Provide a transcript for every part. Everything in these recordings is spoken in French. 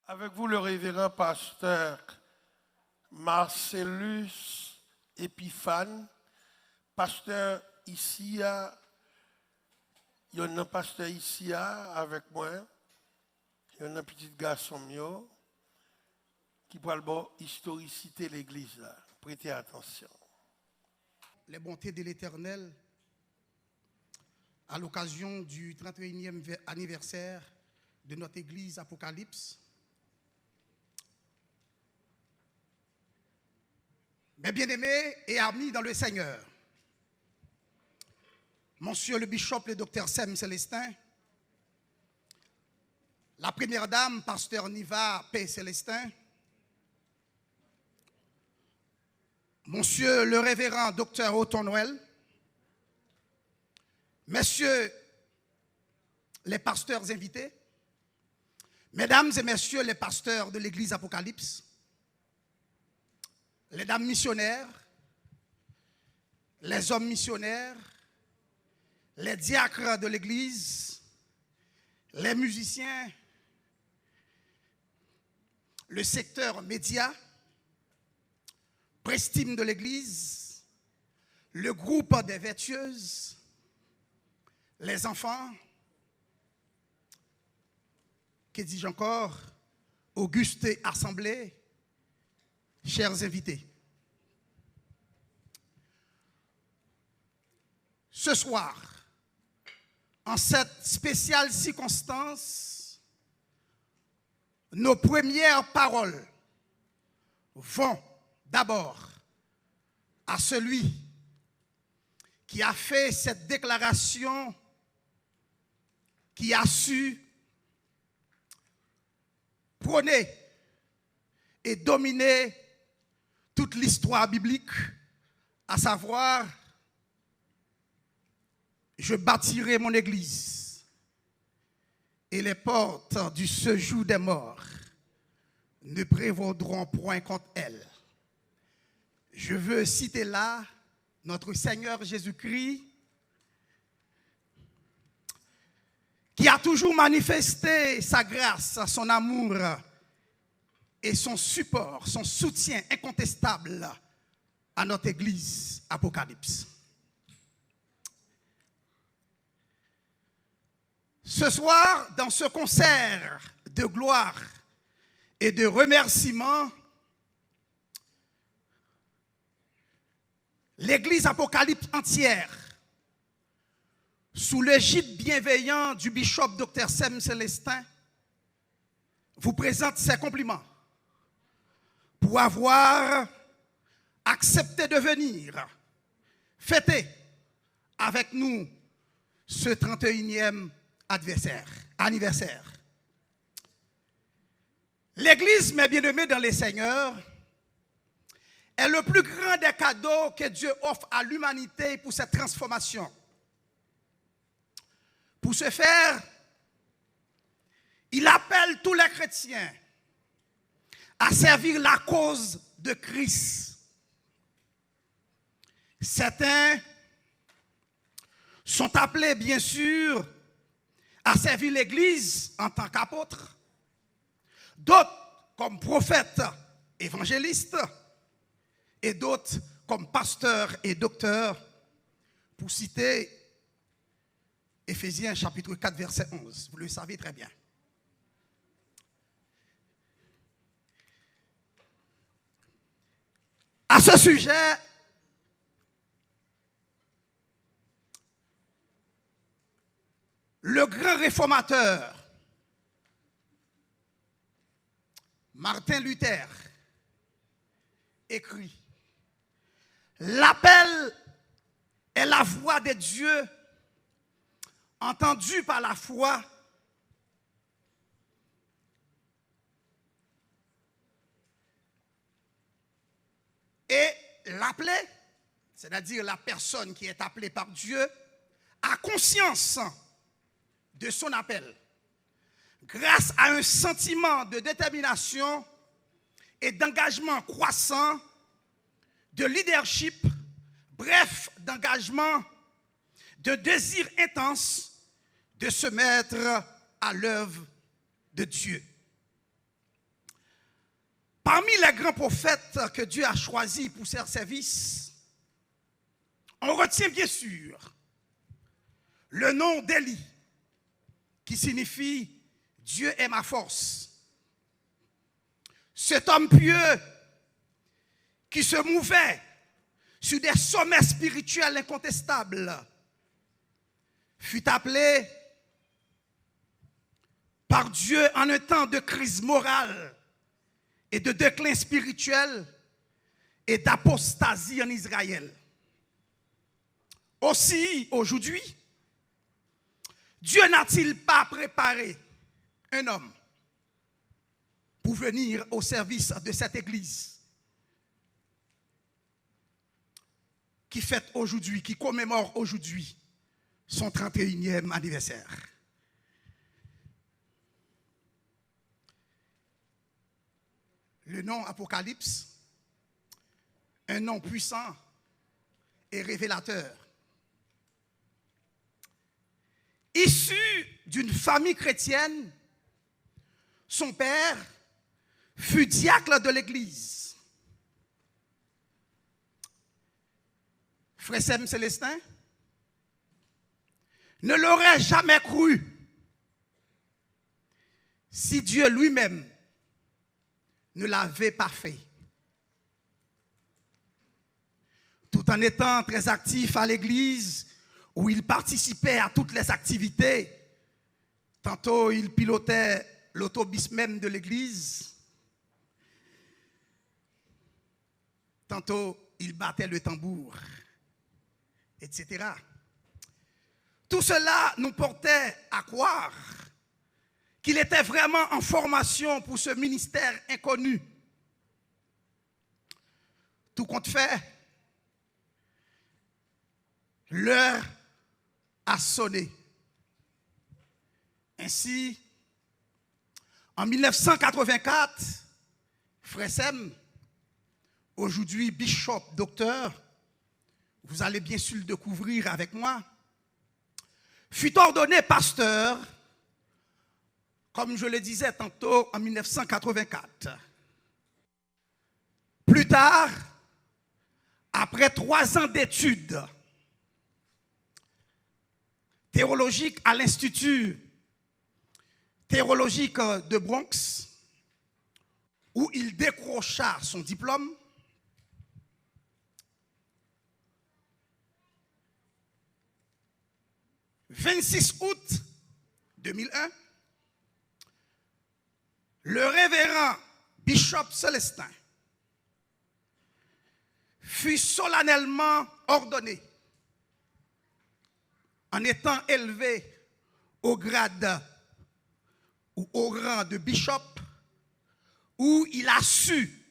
Avec vous, le révérend pasteur Marcellus Épiphane, pasteur ici, il y a un pasteur ici avec moi, il y a un petit garçon mio qui parle de historicité de l'église là. Prêtez attention. Les bontés de l'Éternel, à l'occasion du 31e anniversaire de notre église Apocalypse. Mes bien-aimés et amis dans le Seigneur, Monsieur le bishop, le docteur Sem Célestin, la première dame, pasteur Niva P. Célestin, Monsieur le révérend docteur Otton Noël, Messieurs les pasteurs invités, Mesdames et Messieurs les pasteurs de l'église Apocalypse, les dames missionnaires, les hommes missionnaires, les diacres de l'église, les musiciens, le secteur média, prestime de l'église, le groupe des vertueuses, les enfants, que dis-je encore, auguste assemblée, chers invités. Ce soir, en cette spéciale circonstance, nos premières paroles vont d'abord à celui qui a fait cette déclaration, qui a su prôner et dominer toute l'histoire biblique, à savoir, je bâtirai mon église et les portes du séjour des morts ne prévaudront point contre elle. Je veux citer là notre Seigneur Jésus-Christ qui a toujours manifesté sa grâce, son amour et son support, son soutien incontestable à notre église Apocalypse. Ce soir, dans ce concert de gloire et de remerciement, l'église Apocalypse entière, sous l'égide bienveillant du bishop Dr. Sem Célestin, vous présente ses compliments pour avoir accepté de venir fêter avec nous ce 31e anniversaire. L'église, mes bien-aimés dans les seigneurs, est le plus grand des cadeaux que Dieu offre à l'humanité pour cette transformation. Pour ce faire, il appelle tous les chrétiens à servir la cause de Christ. Certains sont appelés, bien sûr, à servir l'Église en tant qu'apôtres, d'autres comme prophètes, évangélistes, et d'autres comme pasteurs et docteurs, pour citer Éphésiens chapitre 4, verset 11. Vous le savez très bien. À ce sujet, le grand réformateur Martin Luther écrit: l'appel est la voix de Dieu entendue par la foi et l'appelé, c'est-à-dire la personne qui est appelée par Dieu, a conscience de son appel grâce à un sentiment de détermination et d'engagement croissant, de leadership, bref, d'engagement, de désir intense de se mettre à l'œuvre de Dieu. Parmi les grands prophètes que Dieu a choisis pour leur service, on retient bien sûr le nom d'Élie, qui signifie Dieu est ma force. Cet homme pieux qui se mouvait sur des sommets spirituels incontestables fut appelé par Dieu en un temps de crise morale et de déclin spirituel et d'apostasie en Israël. Aussi, aujourd'hui, Dieu n'a-t-il pas préparé un homme pour venir au service de cette église qui fête aujourd'hui, qui commémore aujourd'hui son 31e anniversaire? Le nom Apocalypse, un nom puissant et révélateur. Issu d'une famille chrétienne, son père fut diacre de l'église. Frère Sem Célestin ne l'aurait jamais cru si Dieu lui-même ne l'avait pas fait. Tout en étant très actif à l'église, où il participait à toutes les activités, tantôt il pilotait l'autobus même de l'église, tantôt il battait le tambour, etc. Tout cela nous portait à croire qu'il était vraiment en formation pour ce ministère inconnu. Tout compte fait, l'heure a sonné. Ainsi, en 1984, Frère Sem, aujourd'hui bishop docteur, vous allez bien sûr le découvrir avec moi, fut ordonné pasteur, comme je le disais tantôt, en 1984. Plus tard, après 3 ans d'études théologiques à l'Institut théologique de Bronx, où il décrocha son diplôme, « 26 août 2001, le révérend Bishop Célestin fut solennellement ordonné en étant élevé au grade ou au rang de bishop, où il a su,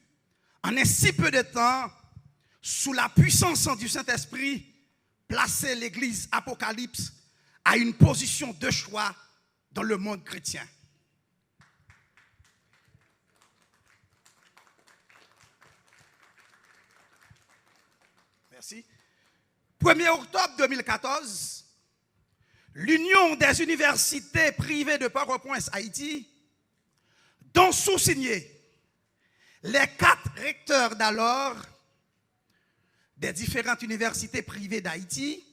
en un si peu de temps, sous la puissance du Saint-Esprit, placer l'église Apocalypse à une position de choix dans le monde chrétien. Merci. 1er octobre 2014, l'Union des universités privées de Port-au-Prince, Haïti, dont sous-signés les 4 recteurs d'alors des différentes universités privées d'Haïti,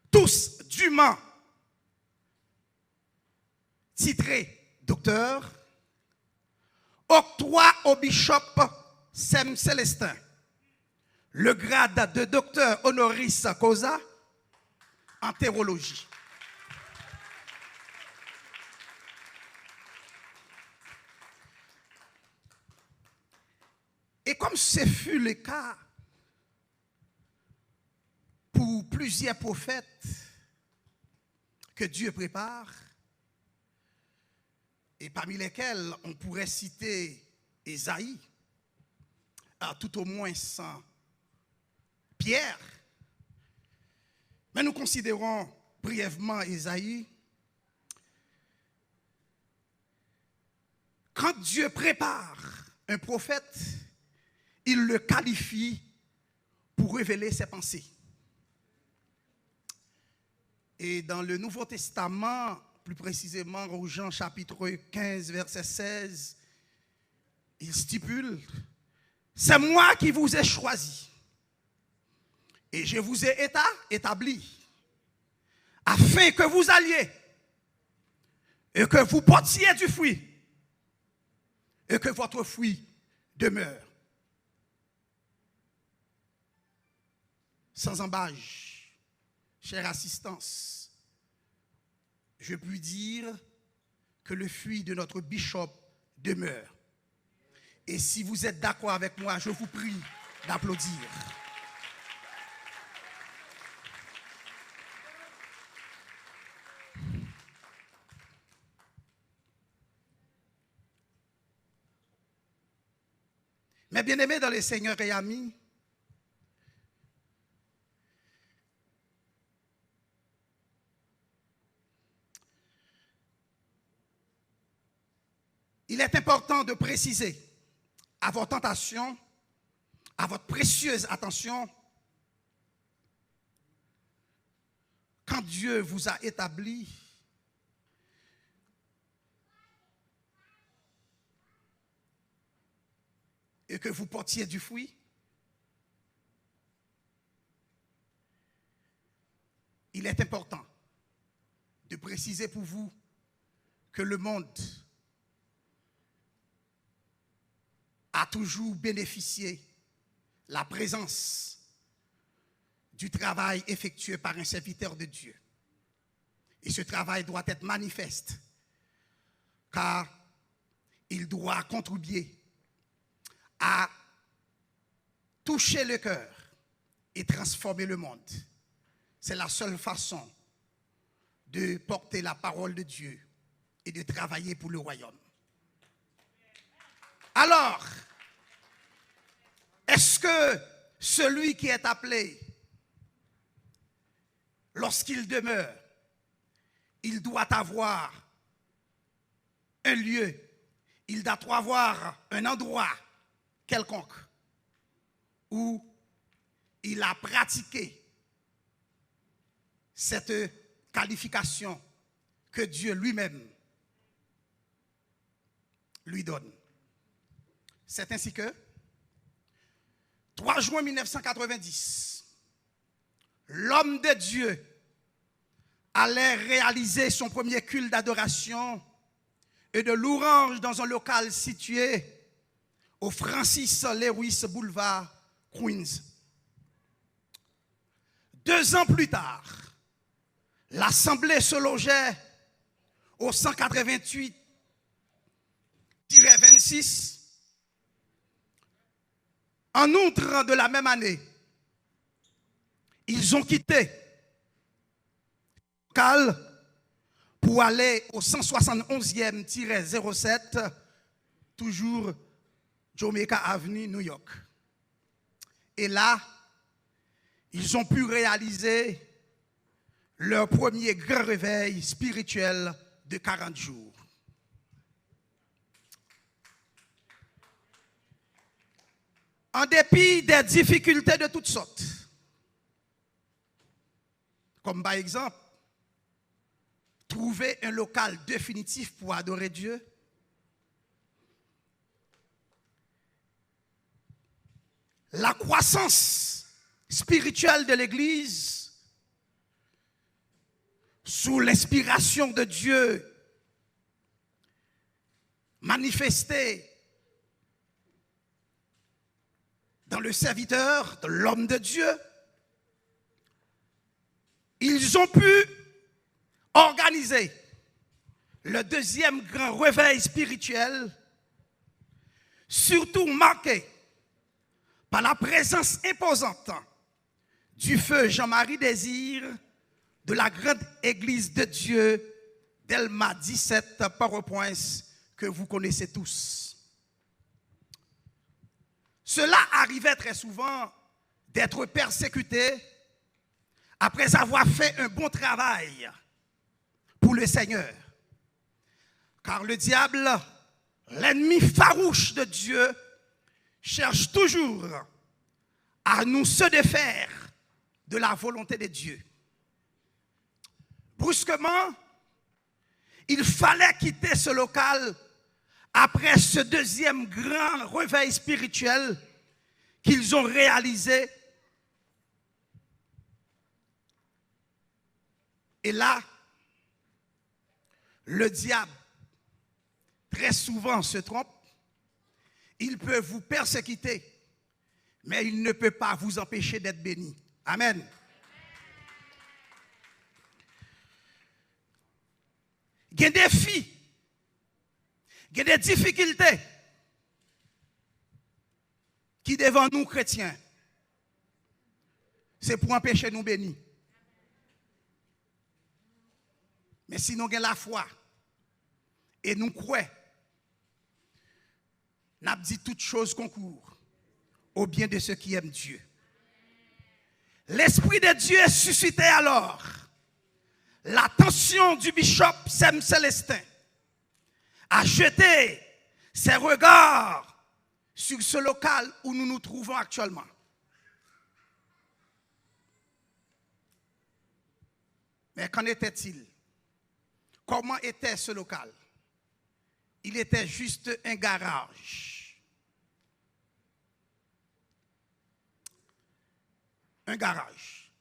tous dûment titrés docteurs, octroient au bishop Sem Célestin le grade de docteur honoris causa en théologie. Et comme ce fut le cas pour plusieurs prophètes que Dieu prépare, et parmi lesquels on pourrait citer Ésaïe, tout au moins sans Pierre, mais nous considérons brièvement Ésaïe. Quand Dieu prépare un prophète, il le qualifie pour révéler ses pensées. Et dans le Nouveau Testament, plus précisément au Jean chapitre 15, verset 16, il stipule, c'est moi qui vous ai choisi et je vous ai établi afin que vous alliez et que vous portiez du fruit et que votre fruit demeure. Sans embâche, chère assistance, je puis dire que le fruit de notre bishop demeure. Et si vous êtes d'accord avec moi, je vous prie d'applaudir. Mes bien-aimés dans le Seigneur et amis, il est important de préciser à votre attention, à votre précieuse attention, quand Dieu vous a établi, et que vous portiez du fruit, il est important de préciser pour vous que le monde a toujours bénéficié la présence du travail effectué par un serviteur de Dieu. Et ce travail doit être manifeste, car il doit contribuer à toucher le cœur et transformer le monde. C'est la seule façon de porter la parole de Dieu et de travailler pour le royaume. Alors, est-ce que celui qui est appelé, lorsqu'il demeure, il doit avoir un lieu, il doit avoir un endroit quelconque où il a pratiqué cette qualification que Dieu lui-même lui donne. C'est ainsi que 3 juin 1990, l'homme de Dieu allait réaliser son premier culte d'adoration et de louange dans un local situé au Francis Lewis Boulevard, Queens. 2 ans plus tard, l'assemblée se logeait au 188-26. En outre de la même année, ils ont quitté le local pour aller au 171e-07, toujours Jamaica Avenue, New York. Et là, ils ont pu réaliser leur premier grand réveil spirituel de 40 jours. En dépit des difficultés de toutes sortes, comme par exemple, trouver un local définitif pour adorer Dieu, la croissance spirituelle de l'Église, sous l'inspiration de Dieu, manifestée dans le serviteur, de l'homme de Dieu, ils ont pu organiser le deuxième grand réveil spirituel, surtout marqué par la présence imposante du feu Jean-Marie Désir de la grande église de Dieu d'Elma 17 Port-au-Prince que vous connaissez tous. Cela arrivait très souvent d'être persécuté après avoir fait un bon travail pour le Seigneur. Car le diable, l'ennemi farouche de Dieu, cherche toujours à nous se défaire de la volonté de Dieu. Brusquement, il fallait quitter ce local après ce deuxième grand réveil spirituel qu'ils ont réalisé. Et là, le diable, très souvent, se trompe. Il peut vous persécuter, mais il ne peut pas vous empêcher d'être béni. Amen. Il y a des défis, il y a des difficultés qui devant nous chrétiens, c'est pour empêcher nous bénis. Mais si nous avons la foi et nous croyons, nous avons dit toutes choses concourent au bien de ceux qui aiment Dieu. L'Esprit de Dieu suscitait alors l'attention du bishop Sem Célestin à jeter ses regards sur ce local où nous nous trouvons actuellement. Mais qu'en était-il? Comment était ce local? Il était juste un garage. Un garage.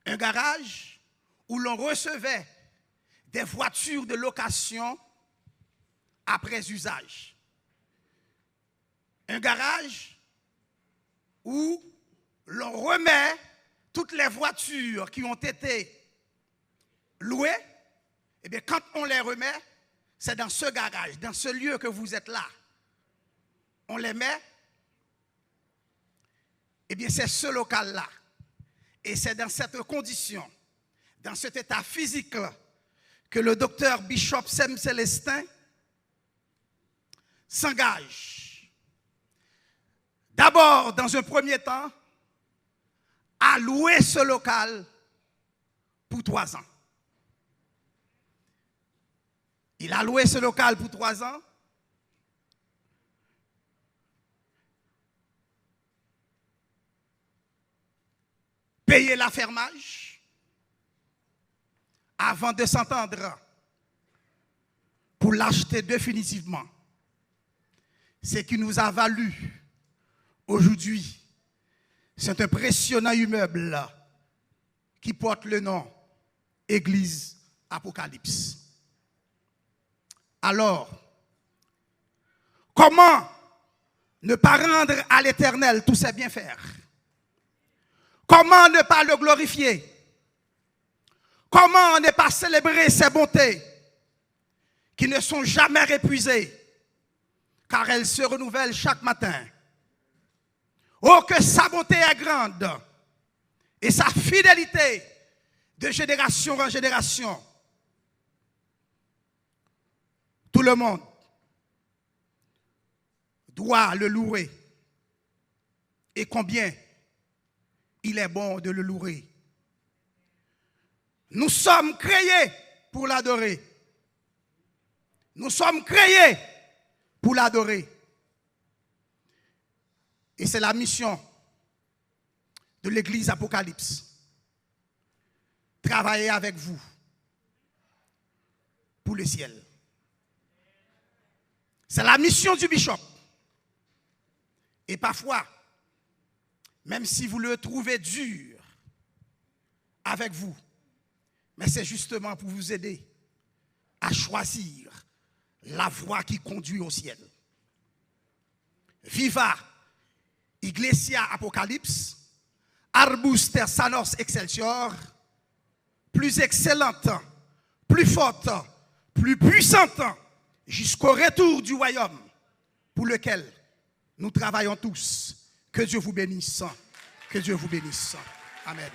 Un garage où l'on recevait des voitures de location après usage. Un garage où l'on remet toutes les voitures qui ont été louées. Eh bien, quand on les remet, c'est dans ce garage, dans ce lieu que vous êtes là. On les met. Eh bien, c'est ce local-là. Et c'est dans cette condition, dans cet état physique-là, que le docteur Bishop Sem Célestin s'engage. D'abord, dans un premier temps, à louer ce local pour 3 ans. Il a loué ce local pour 3 ans. Payé l'affermage avant de s'entendre pour l'acheter définitivement. Ce qui nous a valu aujourd'hui, c'est un impressionnant immeuble qui porte le nom Église Apocalypse. Alors, comment ne pas rendre à l'Éternel tous ses bienfaits? Comment ne pas le glorifier? Comment ne pas célébrer ses bontés qui ne sont jamais épuisées, car elles se renouvellent chaque matin? Oh, que sa bonté est grande et sa fidélité de génération en génération. Tout le monde doit le louer. Et combien il est bon de le louer. Nous sommes créés pour l'adorer. Nous sommes créés pour l'adorer. Et c'est la mission de l'Église Apocalypse. Travailler avec vous pour le ciel. C'est la mission du bishop. Et parfois, même si vous le trouvez dur avec vous, mais c'est justement pour vous aider à choisir la voie qui conduit au ciel. Viva Iglesia Apocalypse, Arbus Tersanos Excelsior, plus excellente, plus forte, plus puissante, jusqu'au retour du royaume pour lequel nous travaillons tous. Que Dieu vous bénisse. Que Dieu vous bénisse. Amen.